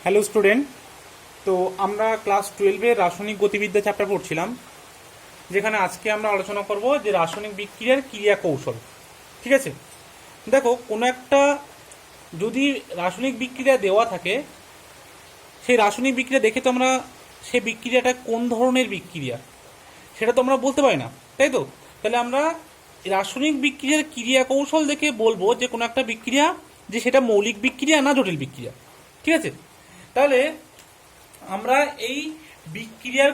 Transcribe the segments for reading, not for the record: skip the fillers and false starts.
Hello student. তো আমরা class 12-এর রাসায়নিক গতিবিদ্যা চ্যাপ্টার পড়ছিলাম, যেখানে আজকে আমরা আলোচনা করব যে রাসায়নিক বিক্রিয়ার ক্রিয়া কৌশল। ঠিক আছে, দেখো কোনো একটা যদি রাসায়নিক বিক্রিয়া দেওয়া থাকে, সেই রাসায়নিক বিক্রিয়া দেখে তো আমরা সেই বিক্রিয়াটা কোন ধরনের বিক্রিয়া সেটা তো আমরা বলতে পারি না, তাই তো? তাহলে আমরা রাসায়নিক বিক্রিয়ার ক্রিয়া কৌশল দেখে বলবো যে কোনো একটা বিক্রিয়া যে সেটা মৌলিক বিক্রিয়া না জটিল বিক্রিয়া। ঠিক আছে, তাহলে আমরা এই বিক্রিয়ার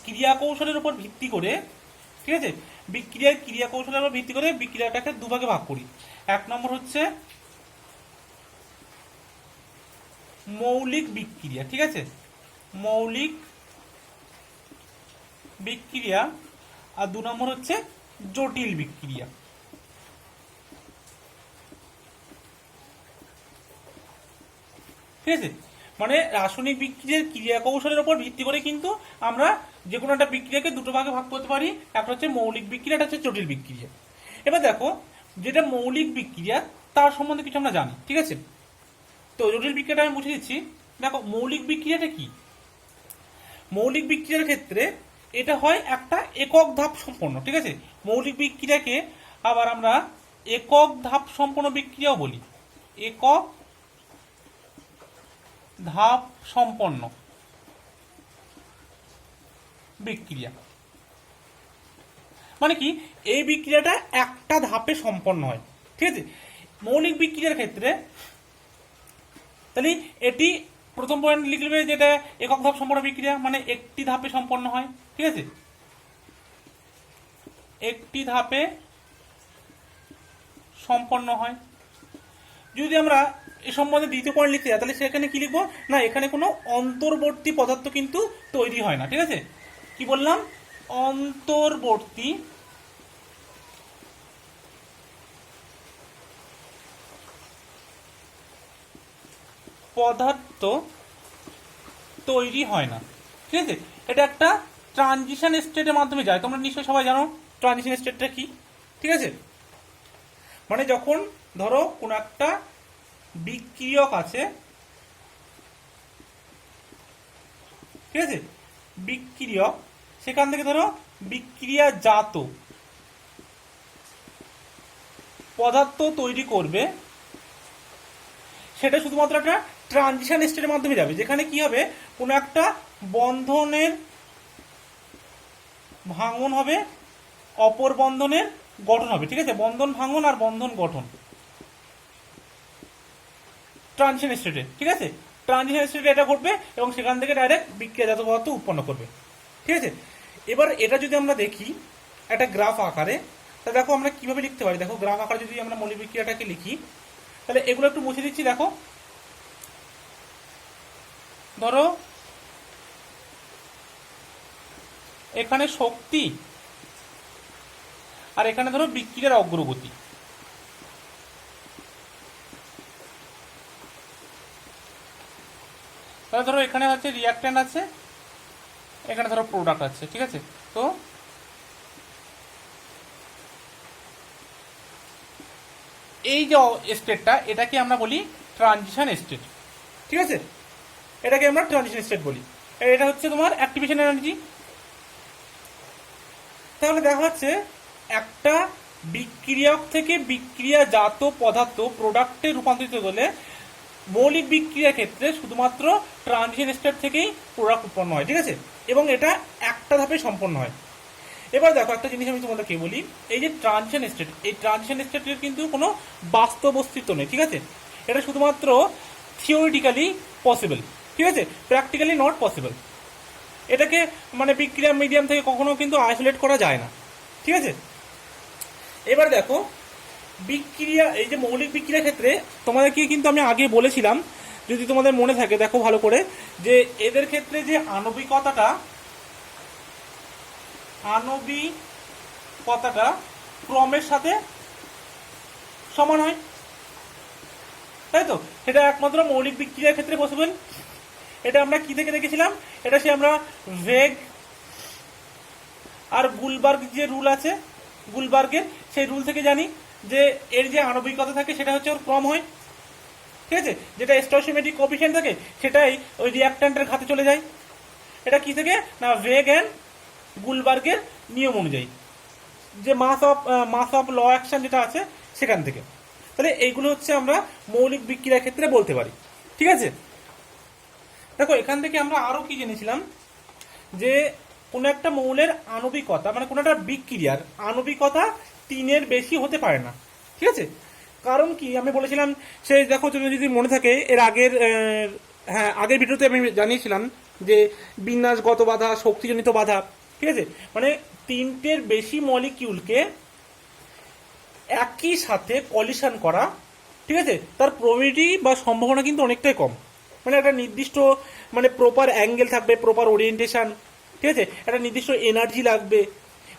ক্রিয়া কৌশলের উপর ভিত্তি করে, ঠিক আছে, বিক্রিয়ার ক্রিয়া কৌশলের উপর ভিত্তি করে বিক্রিয়াটাকে দুভাগে ভাগ করি। এক নম্বর হচ্ছে মৌলিক বিক্রিয়া, ঠিক আছে, মৌলিক বিক্রিয়া। আর দু নম্বর হচ্ছে জটিল বিক্রিয়া। ঠিক আছে, মানে রাসায়নিক বিক্রিয়ার ক্রিয়া কৌশলের উপর ভিত্তি করে কিন্তু আমরা যে কোনো একটা বিক্রিয়াকে দুটো ভাগে ভাগ করতে পারি। একটা হচ্ছে মৌলিক বিক্রিয়া, একটা হচ্ছে জটিল বিক্রিয়া। এবার দেখো, যেটা মৌলিক বিক্রিয়া তার সম্বন্ধে কিছু আমরা জানি, ঠিক আছে। তো জটিল বিক্রিয়াটা আমি মুছে দিচ্ছি। দেখো মৌলিক বিক্রিয়াটা কি। মৌলিক বিক্রিয়ার ক্ষেত্রে এটা হয় একটা একক ধাপ সম্পন্ন, ঠিক আছে। মৌলিক বিক্রিয়াকে আবার আমরা একক ধাপ সম্পন্ন বিক্রিয়াও বলি, একক ধাপ সম্পন্ন বিক্রিয়া। মানে কি, এই বিক্রিয়াটা একটা ধাপে সম্পন্ন হয়, ঠিক আছে। মৌলিক বিক্রিয়ার ক্ষেত্রে তাহলে এটি প্রথম পয়েন্ট লিখবে, যেটা একক ধাপ সম্পন্ন বিক্রিয়া, মানে একটি ধাপে সম্পন্ন হয়, ঠিক আছে, একটি ধাপে সম্পন্ন হয়। যদি আমরা এ সম্বন্ধে দ্বিতীয় পয়েন্ট লিখতে যাই, তাহলে সেখানে কি লিখবো না, এখানে কোনো অন্তর্বর্তী পদার্থ কিন্তু তৈরি হয় না, ঠিক আছে। কি বললাম, অন্তর্বর্তী পদার্থ তৈরি হয় না, ঠিক আছে। এটা একটা ট্রানজিশন স্টেটের মাধ্যমে যায়। তোমরা নিশ্চয়ই সবাই জানো ট্রানজিশন স্টেটটা কি, ঠিক আছে। মানে যখন ধরো কোন একটা বিক্রিয়ক আছে, ঠিক আছে, বিক্রিয়ক, সেখান থেকে ধরো বিক্রিয়াজাত পদার্থ তৈরি করবে, সেটা শুধুমাত্র একটা ট্রানজিশন স্টেটের মাধ্যমে যাবে, যেখানে কি হবে, কোনো একটা বন্ধনের ভাঙন হবে, অপর বন্ধনের গঠন হবে, ঠিক আছে। বন্ধন ভাঙন আর বন্ধন গঠন ট্রানজিশন স্টেটে, ঠিক আছে। ট্রানজিশন স্টেটে এটা ঘটবে এবং সেখান থেকে ডাইরেক্ট বিক্রিয়াজাত পদার্থ উৎপন্ন করবে, ঠিক আছে। এবার এটা যদি আমরা দেখি একটা গ্রাফ আকারে, তা দেখো আমরা কিভাবে লিখতে পারি। দেখো গ্রাফ আকারে যদি আমরা মৌলিক বিক্রিয়াটাকে লিখি, তাহলে এগুলো একটু মুছে দিচ্ছি। দেখো ধরো এখানে শক্তি আর এখানে ধরো বিক্রিয়ার অগ্রগতি। তাহলে ধরো এখানে হচ্ছে রিয়াক্ট্যান্ট আছে, এখানে ধরো প্রোডাক্ট আছে, ঠিক আছে। তো এই যে স্টেটটা, এটাকে আমরা বলি ট্রানজিশন স্টেট, ঠিক আছে। এটাকে আমরা ট্রানজিশন স্টেট বলি। এটা হচ্ছে তোমার অ্যাক্টিভেশন এনার্জি। তাহলে দেখা যাচ্ছে একটা বিক্রিয়ক থেকে বিক্রিয়াজাত পদার্থ প্রোডাক্টে রূপান্তরিত হলে মৌলিক বিক্রিয়ার ক্ষেত্রে শুধুমাত্র ট্রানজিশন স্টেট থেকেই প্রোডাক্ট উৎপন্ন হয়, ঠিক আছে, এবং এটা একটা ধাপে সম্পন্ন হয়। এবার দেখো একটা জিনিস আমি তোমাদেরকে বলি, এই যে ট্রানজিশন স্টেট, এই ট্রানজিশন স্টেটের কিন্তু কোনো বাস্তব অস্তিত্ব নেই, ঠিক আছে। এটা শুধুমাত্র থিওরিটিক্যালি পসিবল, ঠিক আছে, প্র্যাকটিক্যালি নট পসিবল। এটাকে মানে বিক্রিয়া মিডিয়াম থেকে কখনো কিন্তু আইসোলেট করা যায় না, ঠিক আছে। এবার দেখো বিক্রিয়া, এই যে মৌলিক বিক্রিয়ার ক্ষেত্রে তোমাদেরকে কিন্তু আমি আগে বলেছিলাম, যদি তোমাদের মনে থাকে দেখো ভালো করে, যে এদের ক্ষেত্রে যে আণবিকতাটা ক্রমের সাথে সমান হয়, তাই তো। সেটা একমাত্র মৌলিক বিক্রিয়ার ক্ষেত্রে পসিবল। এটা আমরা কি থেকে দেখেছিলাম, এটা সে আমরা ভেগ আর গুলবার্গ যে রুল আছে, গুলবার্গের সেই রুল থেকে জানি যে এর যে আণবিকতা থাকে সেটা হচ্ছে ওর ক্রম হয়, ঠিক আছে, যেটা স্টয়কিওমেট্রিক কোএফিসিয়েন্ট থাকে সেটাই ওই রিঅ্যাকট্যান্টের ঘাতে চলে যায়। এটা কি থেকে না ভেগ এন্ড গুলবার্গের নিয়ম অনুযায়ী, যে মাস অফ ল অ্যাকশন যেটা আছে সেখান থেকে। তাহলে এইগুলো হচ্ছে আমরা মৌলিক বিক্রিয়ার ক্ষেত্রে বলতে পারি। ঠিক আছে, দেখো এখান থেকে আমরা আরো কি জেনেছিলাম, যে কোনো একটা মৌলের আণবিকতা মানে কোনো একটা বিক্রিয়ার আণবিকতা 3-এর বেশি হতে পারে না। ঠিক আছে, কারণ কি আমি বলেছিলাম, সেই দেখো যদি মনে থাকে এর আগের আগের ভিডিওতে আমি জানিয়েছিলাম যে বিন্যাসগত বাধা, শক্তিজনিত বাধা। ঠিক আছে, মানে 3টের বেশি মলিকিউলকে একই সাথে কলিশন করা, ঠিক আছে, তার প্রবিলিটি বা সম্ভাবনা কিন্তু অনেকটাই কম। মানে একটা নির্দিষ্ট মানে প্রপার অ্যাঙ্গেল থাকবে, প্রপার ওরিয়েন্টেশন, ঠিক আছে, একটা নির্দিষ্ট এনার্জি লাগবে,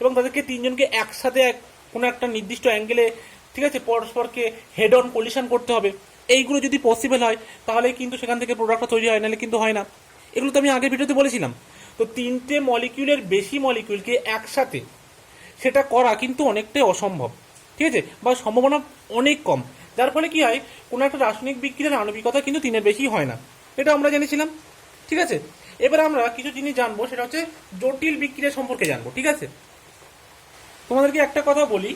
এবং তাদেরকে 3জনকে একসাথে কোনো একটা নির্দিষ্ট অ্যাঙ্গেলে, ঠিক আছে, পরস্পরকে হেড অন কলিশন করতে হবে। এইগুলো যদি পসিবল হয় তাহলে কিন্তু সেখান থেকে প্রোডাক্টটা তৈরি হয়, নাহলে কিন্তু হয় না। এগুলো তো আমি আগের ভিডিওতে বলেছিলাম। তো 3টে মলিকিউলের বেশি মলিকিউলকে একসাথে সেটা করা কিন্তু অনেকটাই অসম্ভব, ঠিক আছে, বা সম্ভাবনা অনেক কম। যার ফলে কি হয়, কোনো একটা রাসায়নিক বিক্রিয়ার আণবিকতা কিন্তু 3-এর বেশি হয় না। এটা আমরা জেনেছিলাম। ঠিক আছে, এবার আমরা কিছু জিনিস জানবো, সেটা হচ্ছে জটিল বিক্রিয়া সম্পর্কে জানবো। ঠিক আছে, তোমাদেরকে একটা কথা বলি,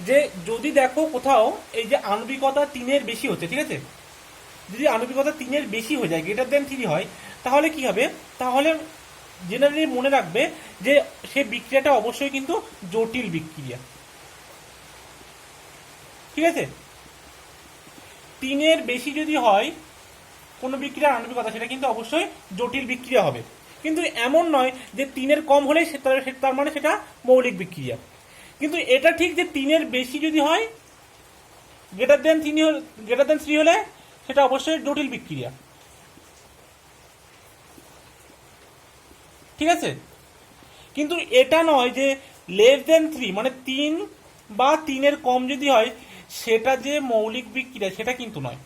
যে যদি দেখো কোথাও এই যে আণবিকতা 3-এর বেশি হচ্ছে, ঠিক আছে, যদি আণবিকতা 3-এর বেশি হয়ে যায়, গ্রেটার দেন 3 হয়, তাহলে কি হবে, তাহলে জেনারেলি মনে রাখবে যে সে বিক্রিয়াটা অবশ্যই কিন্তু জটিল বিক্রিয়া। ঠিক আছে, 3-এর বেশি যদি হয় কোনো বিক্রিয়ার আণবিকতা, সেটা কিন্তু অবশ্যই জটিল বিক্রিয়া হবে। কিন্তু এমন নয় যে 3-এর কম হলেই তার মানে সেটা মৌলিক বিক্রিয়া। কিন্তু এটা ঠিক যে 3-এর বেশি যদি হয়, গ্রেটার দেন 3 হলে সেটা অবশ্যই জটিল বিক্রিয়া। ঠিক আছে, কিন্তু এটা নয় যে লেস দেন 3 মানে 3 বা 3-এর কম যদি হয় সেটা যে মৌলিক বিক্রিয়া, সেটা কিন্তু নয়।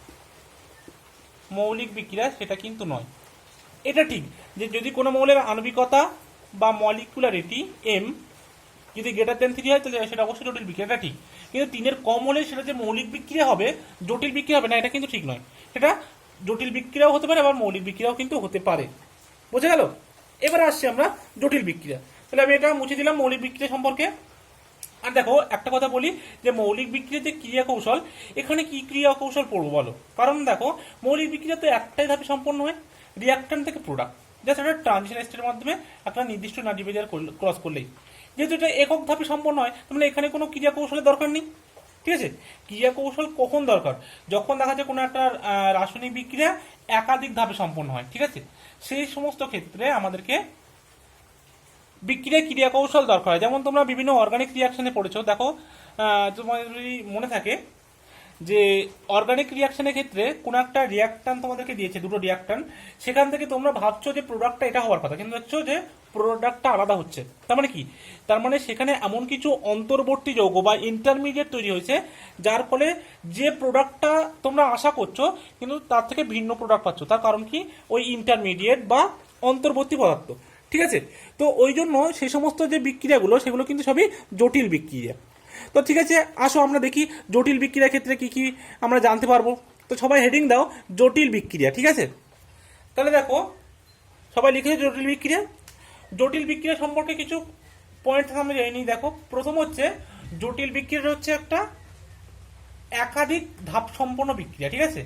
মৌলিক বিক্রিয়া সেটা কিন্তু নয়। এটা ঠিক যে যদি কোনো মৌলের আণবিকতা বা মলিকুলারিটি m যদি গ্রেটার দেন 3 হয় তাহলে সেটা অবশ্যই জটিল বিক্রিয়া, এটা ঠিক। কিন্তু 3-এর কম হলে সেটা যে মৌলিক বিক্রিয়া হবে, জটিল বিক্রিয়া হবে না, এটা কিন্তু ঠিক নয়। সেটা জটিল বিক্রিয়াও হতে পারে, আবার মৌলিক বিক্রিয়াও কিন্তু হতে পারে। বোঝা গেল? এবার আসছি আমরা জটিল বিক্রিয়া। তাহলে আমি এটা মুছে দিলাম মৌলিক বিক্রিয়া সম্পর্কে। আর দেখো একটা কথা বলি, যে মৌলিক বিক্রিয়ার যে ক্রিয়া কৌশল, এখানে কি ক্রিয়া কৌশল পড়বো বলো? কারণ দেখো মৌলিক বিক্রিয়া তো একটাই ধাপে সম্পন্ন হয়, রিঅ্যাকট্যান্ট থেকে প্রোডাক্ট, জাস্ট একটা ট্রানজিশন স্টেটের মাধ্যমে একটা নির্দিষ্ট এনার্জি বাজার ক্রস করলেই। যেহেতু এটা একক ধাপে সম্পন্ন হয়, তাহলে এখানে কোনো ক্রিয়া কৌশলের দরকার নেই। ঠিক আছে, ক্রিয়া কৌশল কখন দরকার? যখন দেখা যায় কোনো একটা রাসায়নিক বিক্রিয়া একাধিক ধাপে সম্পন্ন হয়। ঠিক আছে, সেই সমস্ত ক্ষেত্রে আমাদেরকে বিক্রিয়া ক্রিয়া কৌশল দরকার হয়। যেমন তোমরা বিভিন্ন অর্গানিক রিয়াকশনে পড়েছো, দেখো তোমার যদি মনে থাকে যে অর্গানিক রিয়াকশনের ক্ষেত্রে কোনো একটা রিয়াকট্যান্ট তোমাদেরকে দিয়েছে, দুটো রিয়াকট্যান্ট, সেখান থেকে তোমরা ভাবছো যে প্রোডাক্টটা এটা হওয়ার কথা, কিন্তু দেখছো যে প্রোডাক্টটা আলাদা হচ্ছে। তার মানে কি? তার মানে সেখানে এমন কিছু অন্তর্বর্তী যৌগ বা ইন্টারমিডিয়েট তৈরি হয়েছে, যার ফলে যে প্রোডাক্টটা তোমরা আশা করছো কিন্তু তার থেকে ভিন্ন প্রোডাক্ট পাচ্ছ। তার কারণ কি? ওই ইন্টারমিডিয়েট বা অন্তর্বর্তী পদার্থ। ঠিক আছে, তো ওই জন্য সেই সমস্ত যে বিক্রিয়াগুলো সেগুলো কিন্তু সবই জটিল বিক্রিয়া। তো ঠিক আছে, আসো আমরা দেখি জটিল বিক্রিয়ার ক্ষেত্রে কি কি আমরা জানতে পারবো। তো সবাই হেডিং দাও জটিল বিক্রিয়া। ঠিক আছে, তাহলে দেখো সবাই লিখেছে জটিল বিক্রিয়া। জটিল বিক্রিয়া সম্পর্কে কিছু পয়েন্ট আমরা জেনে নিই। দেখো প্রথম হচ্ছে জটিল বিক্রিয়া হচ্ছে একটা একাধিক ধাপ সম্পন্ন বিক্রিয়া। ঠিক আছে,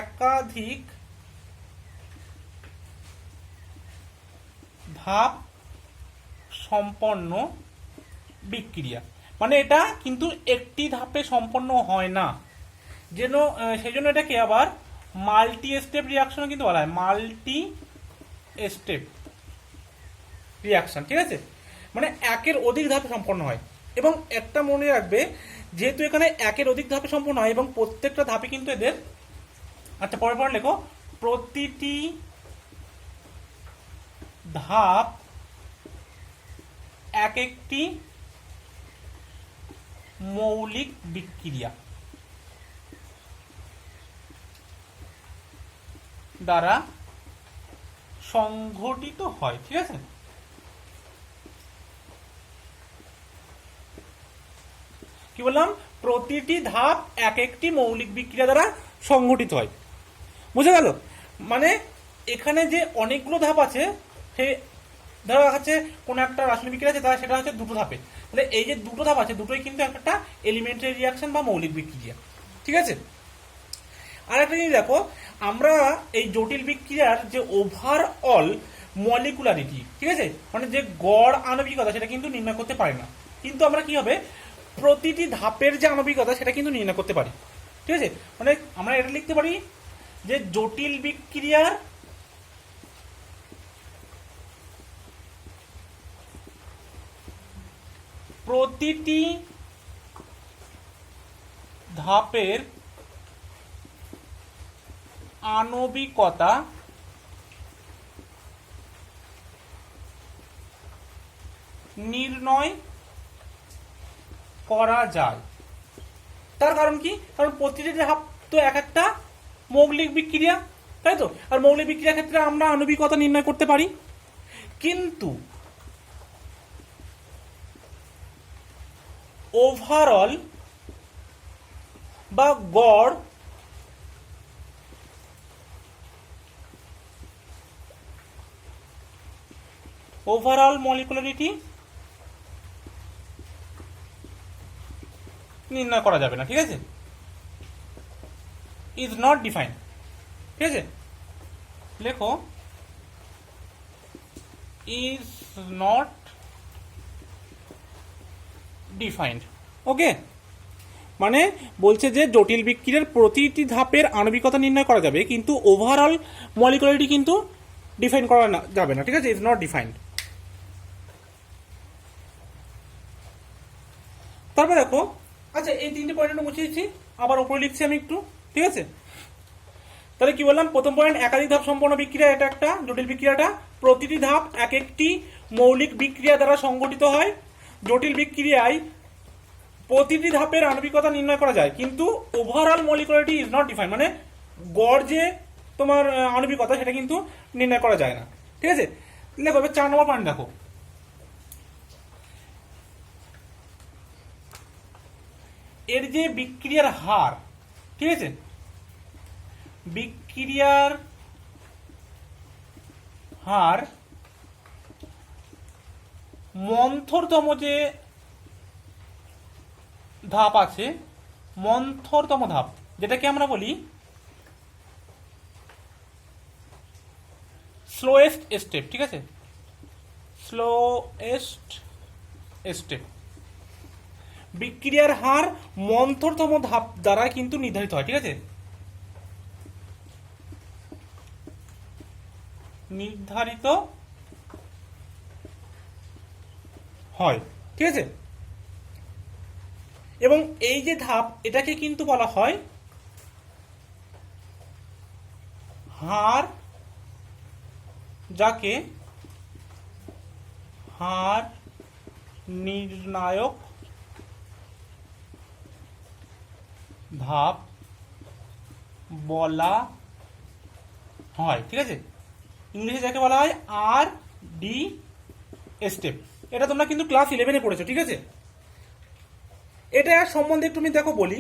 একাধিক ধাপ সম্পন্ন বিক্রিয়া, মানে এটা কিন্তু একটি ধাপে সম্পন্ন হয় না, যেন সেই জন্য এটাকে আবার মাল্টি স্টেপ রিয়াকশন কিন্তু বলা হয়, মাল্টি স্টেপ রিয়াকশন। ঠিক আছে, মানে একের অধিক ধাপে সম্পন্ন হয়। এবং একটা মনে রাখবে, যেহেতু এখানে একের অধিক ধাপে সম্পন্ন হয় এবং প্রত্যেকটা ধাপে কিন্তু এদের, আচ্ছা পরে পরে লেখো, প্রতিটি ধাপ এক একটি মৌলিক বিক্রিয়া দ্বারা সংঘটিত হয়। ঠিক আছে, কি বললাম? প্রতিটি ধাপ এক একটি মৌলিক বিক্রিয়া দ্বারা সংঘটিত হয়। বুঝে গেল? মানে এখানে যে অনেকগুলো ধাপ আছে, সে ধরো আছে কোনো একটা রাসায়নিক বিক্রিয়া আছে, তার সেটা হচ্ছে দুটো ধাপে, তাহলে এই যে দুটো ধাপ আছে দুটোই কিন্তু একটা এলিমেন্টারি রিয়াকশন বা মৌলিক বিক্রিয়া। ঠিক আছে, আর একটা জিনিস দেখো, আমরা এই জটিল বিক্রিয়ার যে ওভারঅল মলিকুলারিটি, ঠিক আছে, মানে যে গড় আণবিকতা সেটা কিন্তু নির্ণয় করতে পারি না, কিন্তু আমরা কি হবে প্রতিটি ধাপের যে আণবিকতা সেটা কিন্তু নির্ণয় করতে পারি। ঠিক আছে, মানে আমরা এটা লিখতে পারি যে জটিল বিক্রিয়ার প্রতিটি ধাপের আণবিকতা নির্ণয় করা যায়। তার কারণ কি? কারণ প্রতিটি ধাপ তো এক একটা মৌলিক বিক্রিয়া, তাই তো? আর মৌলিক বিক্রিয়ার ক্ষেত্রে আমরা আণবিকতা নির্ণয় করতে পারি, কিন্তু ওভারঅল বা গড় ওভারঅল মলিকুলারিটি নির্ণয় করা যাবে না। ঠিক আছে, ইজ নট ডিফাইন্ড। ঠিক আছে, লেখো ইজ নট ডিফাইন্ড। ওকে, মানে বলছে যে জটিল বিক্রিয়ার প্রতিটি ধাপের আণবিকতা নির্ণয় করা যাবে, কিন্তু ওভারঅল মলিকুলারিটি কিন্তু ডিফাইন করা যাবে না। ঠিক আছে, ইজ নট ডিফাইন্ড। তারপর দেখো, আচ্ছা এই তিনটে পয়েন্ট মুছে দিচ্ছি, আবার উপরে লিখছি আমি একটু। ঠিক আছে, তাহলে কি বললাম? প্রথম পয়েন্ট, একাধিক ধাপ সম্পন্ন বিক্রিয়া, এটা একটা জটিল বিক্রিয়াটা প্রতিটি ধাপ এক একটি মৌলিক বিক্রিয়া দ্বারা সংগঠিত হয়। জটিল বিক্রিয়ায় প্রতিটি ধাপের আণবিকতা নির্ণয় করা যায়, কিন্তু ওভারঅল মলিকুলারিটি ইজ নট ডিফাইন্ড, মানে গড় যে তোমার আণবিকতা সেটা কিন্তু নির্ণয় করা যায় না। ঠিক আছে, দেখো এবার 4 নম্বর পয়েন্ট দেখো, এর যে বিক্রিয়ার হার, ঠিক আছে, বিক্রিয়ার হার মন্থরতম যে ধাপ আছে, মন্থরতম ধাপ যেটাকে আমরা বলি স্লোয়েস্ট স্টেপ। ঠিক আছে, স্লোয়েস্ট স্টেপ, বিক্রিয়ার হার মন্থরতম ধাপ দ্বারা কিন্তু নির্ধারিত হয়। ঠিক আছে, নির্ধারিত হয়। ঠিক আছে, এবং এই যে ধাপ এটাকে কিন্তু বলা হয় হার, যাকে হার নির্ণায়ক ধাপ বলা হয়। ঠিক আছে, ইংলিশে যাকে বলা হয় আর ডি স্টেপ। এটা তোমরা কিন্তু ক্লাস 11-এ পড়েছো। ঠিক আছে, এটা সম্বন্ধে একটু আমি দেখো বলি,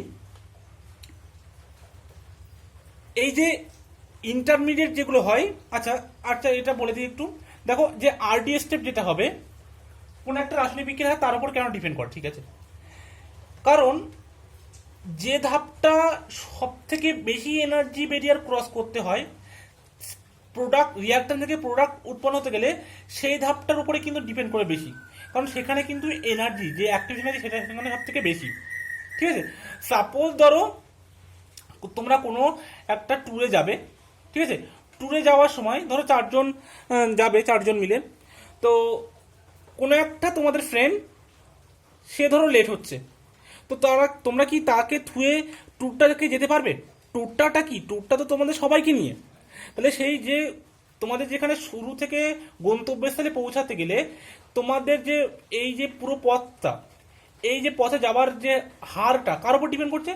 এই যে ইন্টারমিডিয়েট যেগুলো হয়, আচ্ছা আচ্ছা এটা বলে দিই একটু। দেখো যে আরডি স্টেপ যেটা হবে, কোন একটা রাসায়নিক বিক্রিয়া তার উপর কেন ডিপেন্ড করে? ঠিক আছে, কারণ যে ধাপটা সব থেকে বেশি এনার্জি ব্যারিয়ার ক্রস করতে হয় প্রোডাক্ট, রিয়াক্টর থেকে প্রোডাক্ট উৎপন্ন হতে গেলে, সেই ধাপটার উপরে কিন্তু ডিপেন্ড করে বেশি, কারণ সেখানে কিন্তু এনার্জি, যে অ্যাক্টিভ এনার্জি সেটা সেখানে সব থেকে বেশি। ঠিক আছে, সাপোজ ধরো তোমরা কোনো একটা ট্যুরে যাবে। ঠিক আছে, ট্যুরে যাওয়ার সময় ধরো 4 জন যাবে, 4 জন মিলে। তো কোনো একটা তোমাদের ফ্রেন্ড, সে ধরো লেট হচ্ছে, তো তোমরা কি তাকে থুয়ে ট্যুরটাকে যেতে পারবে? ট্যুরটা কি, ট্যুরটা তো তোমাদের সবাইকে নিয়ে। তাহলে সেই যে তোমাদের যেখানে শুরু থেকে গন্তব্যস্থলে পৌঁছাতে গেলে তোমাদের যে এই যে পুরো পথটা, এই যে পথে যাওয়ার যে হারটা কার উপর ডিপেন্ড করছে?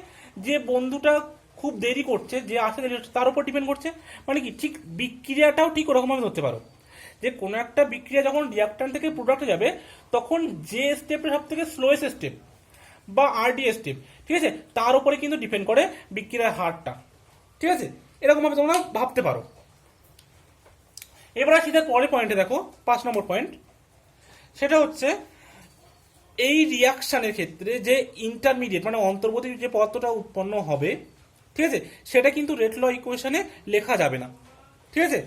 যে বন্ধুটা খুব দেরি করছে, যে আসতে দেরি হচ্ছে, তার উপর ডিপেন্ড করছে। মানে কি, ঠিক বিক্রিয়াটাও ঠিক ওরকম ভাবে ধরতে পারো যে কোনো একটা বিক্রিয়া যখন রিয়াক্ট্যান্ট থেকে প্রোডাক্টে যাবে, তখন যে স্টেপটা সব থেকে স্লোয়েস্ট স্টেপ বা আরডি স্টেপ, ঠিক আছে, তার উপরে কিন্তু ডিপেন্ড করে বিক্রিয়ার হারটা। ঠিক আছে, এরকম ভাবে তোমরা ভাবতে পারো। এবার আসি তার পরের পয়েন্টে, দেখো 5 নম্বর পয়েন্ট, সেটা হচ্ছে এই রিয়াকশনের ক্ষেত্রে যে ইন্টারমিডিয়েট মানে অন্তর্বর্তী যে পদার্থটা উৎপন্ন হবে, ঠিক আছে, সেটা কিন্তু রেট ল ইকুয়েশনে লেখা যাবে না, ঠিক আছে।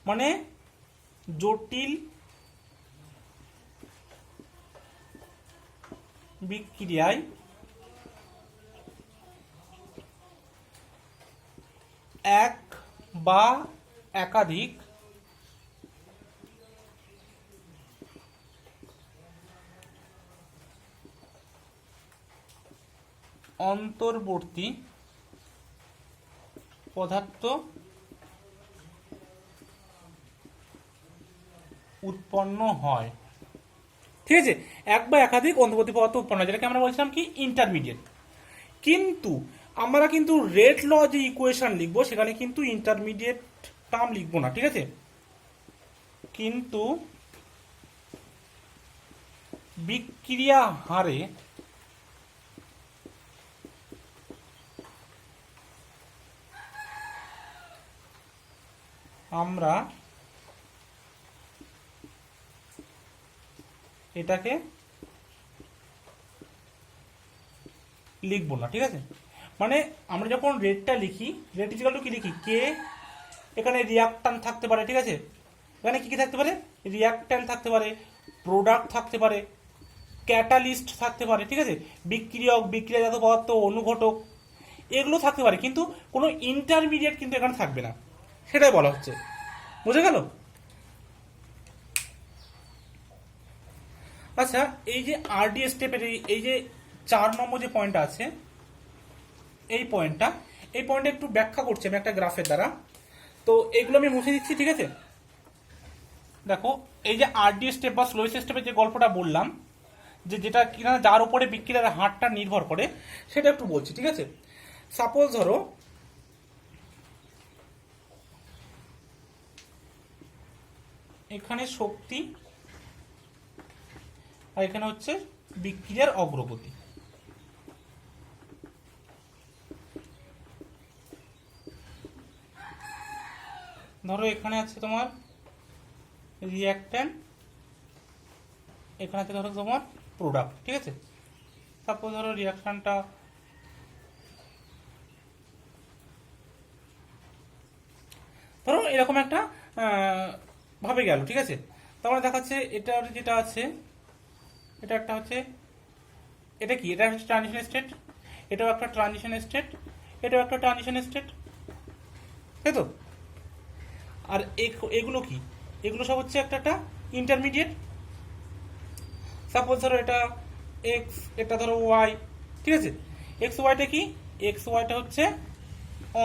মানে জটিল বিক্রিয়ায় এক বা একাধিক অন্তর্বর্তী পদার্থ উৎপন্ন হয়, ঠিক আছে। এক বা একাধিক অন্তর্বর্তী পদার্থ উৎপন্ন হয়, যেটাকে আমরা বলছিলাম কি ইন্টারমিডিয়েট। কিন্তু আমরা কিন্তু রেট ল যে ইকুয়েশন লিখবো সেখানে কিন্তু ইন্টারমিডিয়েট টার্ম লিখবো না, ঠিক আছে। কিন্তু বিক্রিয়া হারে আমরা এটাকে লিখবো না, ঠিক আছে। মানে আমরা যখন রেটটা লিখি, রেট ইকুয়াল টু কি লিখি, কে, এখানে রিয়াক্টান্ট থাকতে পারে, ঠিক আছে। এখানে কি কি থাকতে পারে, রিয়াক্ট্যান্ট থাকতে পারে, প্রোডাক্ট থাকতে পারে, ক্যাটালিস্ট থাকতে পারে, ঠিক আছে, বিক্রিয়ক, বিক্রিয়াজাত পদার্থ, অনুঘটক, এগুলো থাকতে পারে, কিন্তু কোনো ইন্টারমিডিয়েট কিন্তু এখানে থাকবে না, সেটাই বলা হচ্ছে। বুঝে গেল? আচ্ছা, এই যে আরডি স্টেপের এই যে 4 নম্বর যে পয়েন্টটা আছে, এই পয়েন্টটা একটু ব্যাখ্যা করছি আমি একটা গ্রাফের দ্বারা। তো এগুলো আমি মুছে দিচ্ছি, ঠিক আছে। দেখো, এই যে আরডি স্টেপ বা স্লোয়েস স্টেপের যে গল্পটা বললাম, যে যেটা কিনা যার উপরে বিক্রিয়ার হারটা নির্ভর করে, সেটা একটু বলছি, ঠিক আছে। সাপোজ ধরো এখানে শক্তি আর এখানে হচ্ছে বিক্রিয়ার অগ্রগতি। ধরো এখানে আছে তোমার রিয়াক্ট্যান্ট, এখানে আছে ধরো তোমার প্রোডাক্ট, ঠিক আছে। সাপোজ ধরো রিয়াকশনটা ধরো এরকম একটা ভাবে গেল, ঠিক আছে। তারপরে দেখাচ্ছে এটা যেটা আছে, এটা একটা হচ্ছে, এটা কি, এটা হচ্ছে ট্রানজিশন স্টেট, এটাও একটা ট্রানজিশন স্টেট, এটাও একটা ট্রানজিশন স্টেট, তাই তো। আর এগুলো কি, এগুলো সব হচ্ছে একটা একটা ইন্টারমিডিয়েট। সাপোজ ধরো এটা এক্স, এটা ধরো ওয়াই, ঠিক আছে। এক্স ওয়াইটা কি, এক্স ওয়াইটা হচ্ছে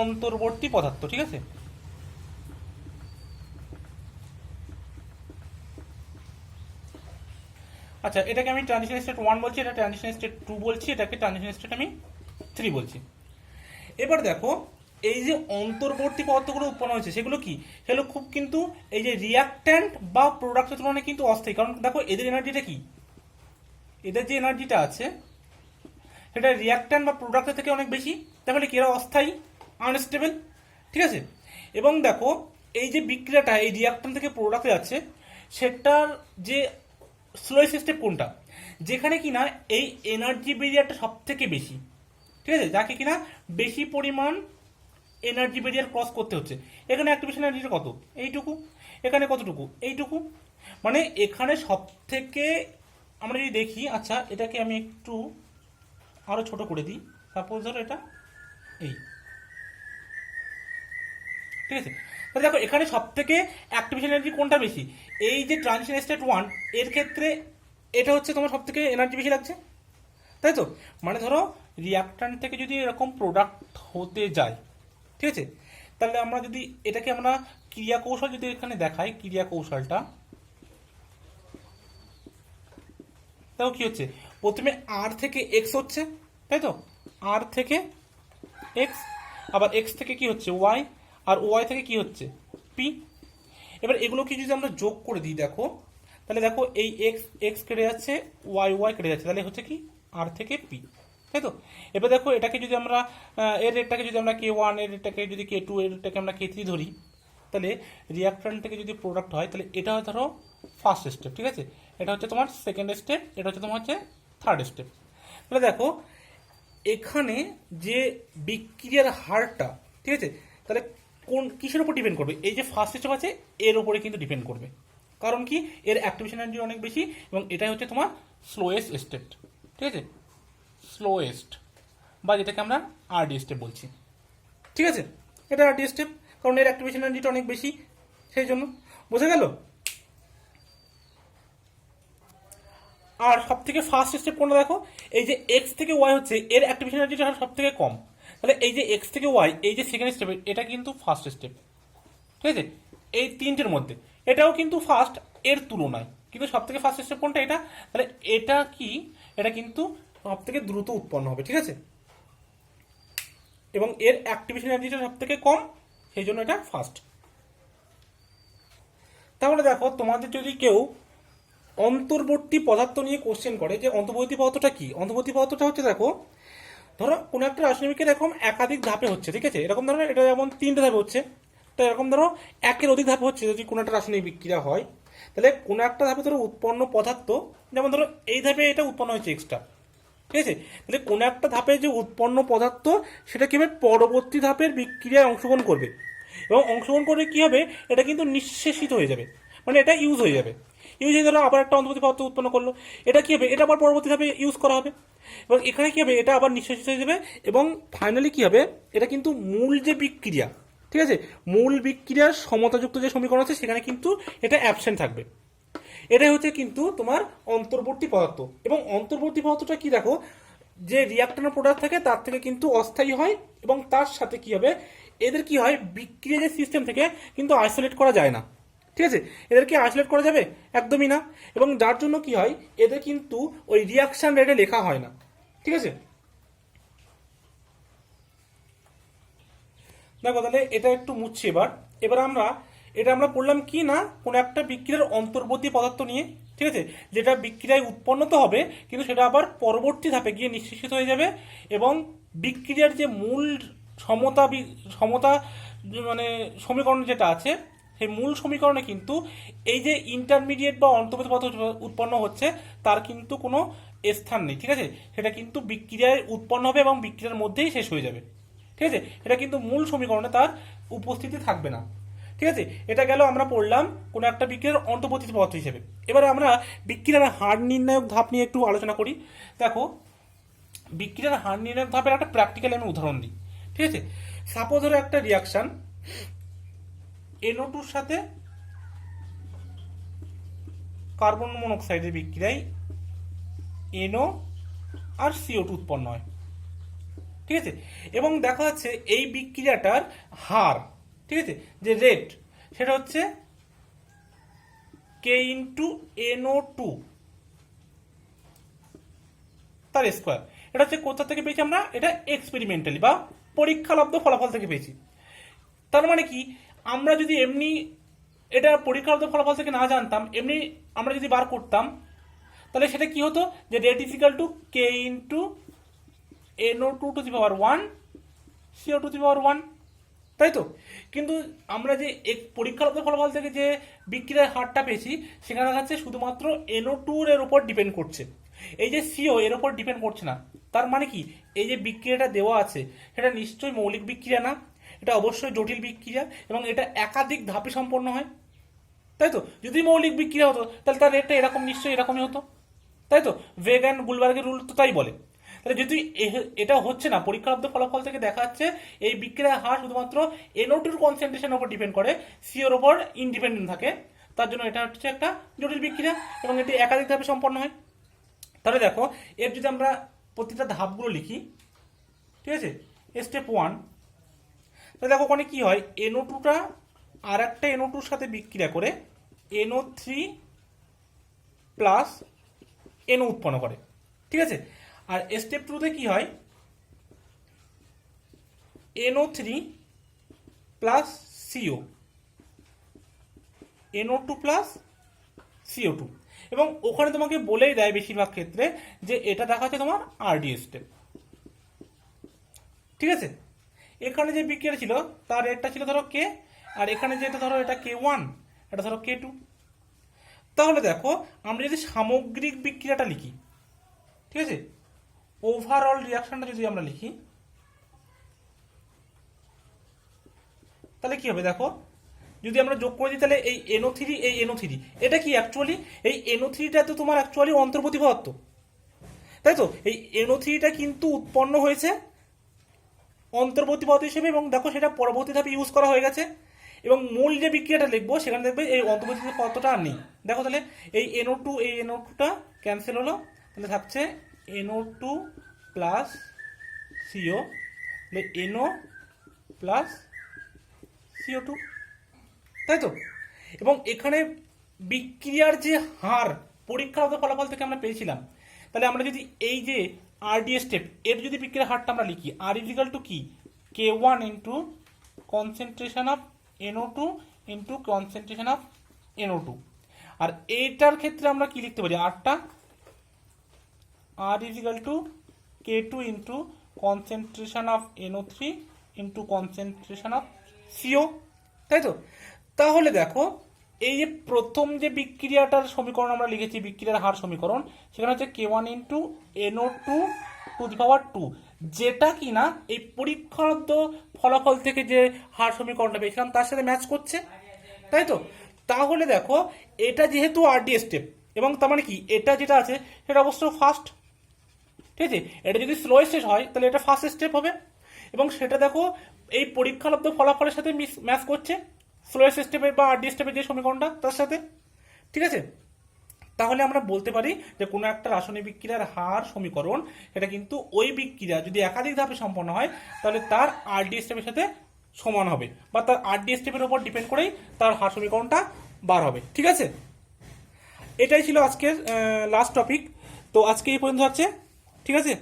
অন্তর্বর্তী পদার্থ, ঠিক আছে। আচ্ছা, এটাকে আমি ট্রানজিশন স্টেট 1 বলছি, এটা ট্রানজিশন স্টেট 2 বলছি, এটাকে ট্রানজিশন স্টেট আমি 3 বলছি। এবার দেখো, এই যে অন্তর্বর্তী পদার্থগুলো উৎপন্ন হয়েছে সেগুলো কি, সেগুলো খুব কিন্তু এই যে রিয়াক্ট্যান্ট বা প্রোডাক্টের তুলনায় কিন্তু অস্থায়ী। কারণ দেখো এদের এনার্জিটা কি, এদের যে এনার্জিটা আছে সেটা রিয়াক্ট্যান্ট বা প্রোডাক্টের থেকে অনেক বেশি, তাহলে কি এরা অস্থায়ী, আনস্টেবল, ঠিক আছে। এবং দেখো এই যে বিক্রিয়াটা এই রিয়াক্ট্যান্ট থেকে প্রোডাক্টে যাচ্ছে, সেটার যে স্লোয়েস স্টেপ কোনটা, যেখানে কিনা এই এনার্জি ব্যারিয়ারটা সব থেকে বেশি, ঠিক আছে, যাকে কিনা বেশি পরিমাণ এনার্জি ব্যারিয়ার ক্রস করতে হচ্ছে। এখানে অ্যাক্টিভেশন এনার্জিটা কত, এইটুকু, এখানে কতটুকু, এইটুকু। মানে এখানে সব থেকে আমরা যদি দেখি, আচ্ছা এটাকে আমি একটু আরো ছোট করে দিই, সাপোজ ধরো এটা এই, ঠিক আছে। তাহলে দেখো এখানে সব থেকে অ্যাক্টিভেশন এনার্জি কোনটা বেশি, এই যে ট্রানজিশন স্টেট 1 এর ক্ষেত্রে এটা হচ্ছে তোমার সব থেকে এনার্জি বেশি লাগছে, তাই তো। মানে ধরো রিয়াক্ট্যান্ট থেকে যদি এরকম প্রোডাক্ট হতে যায়, ঠিক আছে, তাহলে আমরা যদি এটাকে আমরা ক্রিয়া কৌশল যদি এখানে দেখাই, ক্রিয়া কৌশলটা দেখো কি হচ্ছে, প্রথমে আর থেকে এক্স হচ্ছে, তাই তো, আর থেকে এক্স, আবার এক্স থেকে কি হচ্ছে ওয়াই, আর ওয়াই থেকে কি হচ্ছে পি। এবার এগুলোকে যদি আমরা যোগ করে দিই, দেখো তাহলে দেখো এই এক্স এক্স কেটে যাচ্ছে, ওয়াই ওয়াই কেটে যাচ্ছে, তাহলে হচ্ছে কি আর থেকে পি, তাই তো। এবার দেখো এটাকে যদি আমরা এর রেটটাকে যদি আমরা K1, এর রেটটাকে যদি K2, এর রেটটাকে আমরা K3 ধরি, তাহলে রিয়াক্ট্যান্ট থেকে যদি প্রোডাক্ট হয় তাহলে এটা ধরো ফার্স্ট স্টেপ, ঠিক আছে, এটা হচ্ছে তোমার সেকেন্ড স্টেপ, এটা হচ্ছে তোমার হচ্ছে থার্ড স্টেপ। তাহলে দেখো এখানে যে বিক্রিয়ার হারটা, ঠিক আছে, তাহলে কোন কিসের উপর ডিপেন্ড করবে? এই যে ফার্স্ট স্টেপ আছে এর উপরে কিন্তু ডিপেন্ড করবে। কারণ কি, এর অ্যাক্টিভেশন এনার্জি অনেক বেশি এবং এটাই হচ্ছে তোমার স্লোয়েস্ট স্টেপ, ঠিক আছে, স্লোয়েস্ট, বা যেটাকে আমরা আরডি স্টেপ বলছি, ঠিক আছে, এটা আরডি স্টেপ, কারণ এর অ্যাক্টিভেশন এনার্জিটা অনেক বেশি, সেই জন্য। বোঝা গেল? আর সব থেকে ফার্স্ট স্টেপ কোনটা দেখো, এই যে এক্স থেকে ওয়াই হচ্ছে এর অ্যাক্টিভেশন এনার্জিটা সব থেকে কম, তাহলে এই যে এক্স থেকে ওয়াই, এই যে সেকেন্ড স্টেপ, এটা কিন্তু ফার্স্ট স্টেপ, ঠিক আছে, এই তিনটের মধ্যে এটাও কিন্তু ফার্স্ট এর তুলনায়, কিন্তু সব থেকে ফার্স্ট স্টেপ কোনটা? এটা। তাহলে এটা কি, এটা কিন্তু সব থেকে দ্রুত উৎপন্ন হবে, ঠিক আছে, এবং এর অ্যাক্টিভেশন এনার্জিটা সব থেকে কম, সেই জন্য এটা ফার্স্ট। তাহলে দেখো তোমাদের যদি কেউ অন্তর্বর্তী পদার্থ নিয়ে কোশ্চেন করে যে অন্তর্বর্তী পদার্থটা কি, অন্তর্বর্তী পদার্থটা হচ্ছে দেখো, ধরো কোনো একটা রাসায়নিক এরকম একাধিক ধাপে হচ্ছে, ঠিক আছে, এরকম ধরো এটা যেমন তিনটে ধাপে হচ্ছে, তো এরকম ধরো একের অধিক ধাপে হচ্ছে যদি কোনো একটা রাসায়নিক বিক্রিয়া হয়, তাহলে কোনো একটা ধাপে ধরো উৎপন্ন পদার্থ, যেমন ধরো এই ধাপে এটা উৎপন্ন হয়েছে এক্সট্রা, ঠিক আছে, তাহলে কোনো একটা ধাপে যে উৎপন্ন পদার্থ সেটা কি হবে, পরবর্তী ধাপের বিক্রিয়ায় অংশগ্রহণ করবে, এবং অংশগ্রহণ করলে কি হবে, এটা কিন্তু নিঃশেষিত হয়ে যাবে, মানে এটা ইউজ হয়ে যাবে, ইউজ হয়ে ধরো আবার একটা অন্তর্বর্তী পদার্থ উৎপন্ন করলো, এটা কি হবে, এটা আবার পরবর্তী ধাপে ইউজ করা হবে, এবং এখানে কি হবে, এটা আবার নিঃশেষিত হয়ে যাবে, এবং ফাইনালি কি হবে, এটা কিন্তু মূল যে বিক্রিয়া, ঠিক আছে, মূল বিক্রিয়ার সমতাযুক্ত যে সমীকরণ আছে সেখানে কিন্তু এটা অ্যাবসেন্ট থাকবে। এটাই হচ্ছে কিন্তু তোমার অন্তর্বর্তী পদার্থ। এবং অন্তর্বর্তী পদার্থটা কি দেখো, যে রিয়াক্ট্যান্ট প্রোডাক্ট থাকে তার থেকে কিন্তু অস্থায়ী হয়, এবং তার সাথে কি হবে, এদের কি হয়, বিক্রিয়া যে সিস্টেম থেকে কিন্তু আইসোলেট করা যায় না, ঠিক আছে, এদেরকে আইসোলেট করা যাবে একদমই না, এবং যার জন্য কি হয়, এদের কিন্তু ওই রিয়াকশন রেটে লেখা হয় না, ঠিক আছে। দেখো তাহলে এটা একটু মুছছি এবার। এবার আমরা পড়লাম কি না, কোনো একটা বিক্রিয়ার অন্তর্বর্তী পদার্থ নিয়ে, ঠিক আছে, যেটা বিক্রিয়ায় উৎপন্ন তো হবে কিন্তু সেটা আবার পরবর্তী ধাপে গিয়ে নিঃশেষিত হয়ে যাবে, এবং বিক্রিয়ার যে মূল সমতা সমতা মানে সমীকরণ যেটা আছে, সেই মূল সমীকরণে কিন্তু এই যে ইন্টারমিডিয়েট বা অন্তর্বর্তী পদার্থ উৎপন্ন হচ্ছে তার কিন্তু কোনো স্থান নেই, ঠিক আছে, সেটা কিন্তু বিক্রিয়ায় উৎপন্ন হবে এবং বিক্রিয়ার মধ্যেই শেষ হয়ে যাবে, ঠিক আছে, এটা কিন্তু মূল সমীকরণে তার উপস্থিতি থাকবে না, ঠিক আছে। এটা গেল আমরা পড়লাম কোনো একটা বিক্রিয়ার অন্তর্বর্তী পদার্থ হিসেবে। এবারে আমরা বিক্রিয়ার হার নির্ণায়ক ধাপ নিয়ে একটু আলোচনা করি। দেখো বিক্রিয়ার হার নির্ণায়ক ধাপের একটা প্র্যাকটিক্যাল আমি উদাহরণ দিই, ঠিক আছে। সাপোজ ধরো একটা রিয়াকশন NO2 সাথে কার্বন মনোক্সাইডের বিক্রিয়ায় NO আর CO2 উৎপন্ন হয়, ঠিক আছে, এবং দেখা যাচ্ছে এই বিক্রিয়াটার হার, ঠিক আছে, যে রেট, সেটা হচ্ছে K ইন্টু NO2 তার স্কোয়ার। এটা হচ্ছে কোথা থেকে পেয়েছি আমরা, এটা এক্সপেরিমেন্টালি বা পরীক্ষালব্ধ ফলাফল থেকে পেয়েছি। তার মানে কি, আমরা যদি এমনি এটা পরীক্ষালব্ধ ফলাফল থেকে না জানতাম, এমনি আমরা যদি বার করতাম, তাহলে সেটা কি হতো, যে rate is equal to K into NO2 to the power 1 CO2 to the power 1, তাই তো। কিন্তু আমরা যে পরীক্ষালব্ধ ফলাফল থেকে যে বিক্রিয়ার হারটা পেয়েছি সেখানে দেখা যাচ্ছে শুধুমাত্র NO2 এর উপর ডিপেন্ড করছে, এই যে CO এর উপর ডিপেন্ড করছে না। তার মানে কি, এই যে বিক্রিয়াটা দেওয়া আছে সেটা নিশ্চয়ই মৌলিক বিক্রিয়া না, এটা অবশ্যই জটিল বিক্রিয়া, এবং এটা একাধিক ধাপে সম্পন্ন হয়, তাই তো। যদি মৌলিক বিক্রিয়া হতো তাহলে তার রেটটা এরকম নিশ্চয়ই এরকমই হতো, তাই তো। ভেগান গুলবার্গের রুল তো তাই বলে। তাহলে যদি এটা হচ্ছে না, পরীক্ষালব্ধ ফলাফল থেকে দেখা যাচ্ছে এই বিক্রিয়ার হার শুধুমাত্র NO2 কনসেন্ট্রেশনের উপর ডিপেন্ড করে, সিওর উপর ইন্ডিপেন্ডেন্ট থাকে, তার জন্য এটা হচ্ছে একটা জটিল বিক্রিয়া এবং এটি একাধিক ধাপে সম্পন্ন হয়। তাহলে দেখো এর যদি আমরা প্রতিটা ধাপগুলো লিখি, ঠিক আছে, স্টেপ 1, তাহলে দেখো ওখানে কি হয়, NO2টা আর একটা NO2-র সাথে বিক্রিয়া করে NO3 প্লাস NO উৎপন্ন করে, ঠিক আছে। আর স্টেপ 2-তে কি হয়, NO3 plus CO, NO2 plus CO2, এবং ওখানে তোমাকে বলেই দেয় বেশিরভাগ ক্ষেত্রে যে এটা দেখা হচ্ছে তোমার আরডি স্টেপ, ঠিক আছে, এখানে যে বিক্রিয়া ছিল তার রেটটা ছিল ধরো কে, আর এখানে যেটা ধরো এটা K1, এটা ধরো K2। তাহলে দেখো আমরা যদি সামগ্রিক বিক্রিয়াটা লিখি, ঠিক আছে, ওভারঅল রিয়াকশনটা যদি আমরা লিখি, তাহলে কি হবে দেখো, যদি আমরা যোগ করে দিই তাহলে এই NO3 এই NO3 এটা কি অ্যাকচুয়ালি, এই NO3টা তো তোমার অ্যাকচুয়ালি অন্তর্বর্তী পদার্থ, তাই তো? এই NO3টা কিন্তু উৎপন্ন হয়েছে অন্তর্বর্তী পদার্থ হিসেবে, এবং দেখো সেটা পরবর্তী ধাপে ইউজ করা হয়ে গেছে, এবং মূল যে বিক্রিয়াটা লিখবো সেখানে দেখবে এই অন্তর্বর্তী পদার্থটা আর নেই। দেখো তাহলে এই NO2 এই NO2টা ক্যান্সেল হলো, তাহলে থাকছে NO2 প্লাস CO, তাহলে NO প্লাস CO2, তাই তো? এবং এখানে বিক্রিয়ার যে হার পরীক্ষাগত ফলাফল থেকে আমরা পেয়েছিলাম, তাহলে আমরা যদি এই যে RD স্টেপ এর যদি বিক্রিয়ার হারটা আমরা লিখি, R ইজিক্যাল টু কি, K1 into concentration of NO2 into concentration of NO2, আর এইটার ক্ষেত্রে আমরা কি লিখতে পারি, আরটা R is equal to K2 into concentration of NO3 into concentration of CO, তাই তো? তাহলে দেখো এই যে প্রথম যে বিক্রিয়াটার সমীকরণ আমরা লিখেছি, বিক্রিয়ার হার সমীকরণ, সেখানে হচ্ছে K1 into NO2 to the পাওয়ার 2, যেটা কিনা এই পরীক্ষার্থ ফলাফল থেকে যে হার সমীকরণটা পেয়েছিলাম তার সাথে ম্যাচ করছে, তাই তো? তাহলে দেখো এটা যেহেতু RD স্টেপ, এবং তার মানে কি এটা যেটা আছে সেটা অবশ্য ফার্স্ট, ঠিক আছে, এটা যদি স্লো স্টেপ হয় তাহলে এটা ফার্স্ট স্টেপ হবে, এবং সেটা দেখো এই পরীক্ষালব্ধ ফলাফলের সাথে ম্যাচ করছে স্লোয়েস্ট স্টেপের বা RD স্টেপের যে সমীকরণটা তার সাথে, ঠিক আছে? তাহলে আমরা বলতে পারি যে কোনো একটা রাসায়নিক বিক্রিয়ার হার সমীকরণ এটা কিন্তু ওই বিক্রিয়া যদি একাধিক ধাপে সম্পন্ন হয় তাহলে তার RD স্টেপের সাথে সমান হবে, বা তার RD স্টেপের উপর ডিপেন্ড করেই তার হার সমীকরণটা বার হবে, ঠিক আছে? এটাই ছিল আজকের লাস্ট টপিক। তো আজকে এই পর্যন্ত হচ্ছে, ঠিক আছে।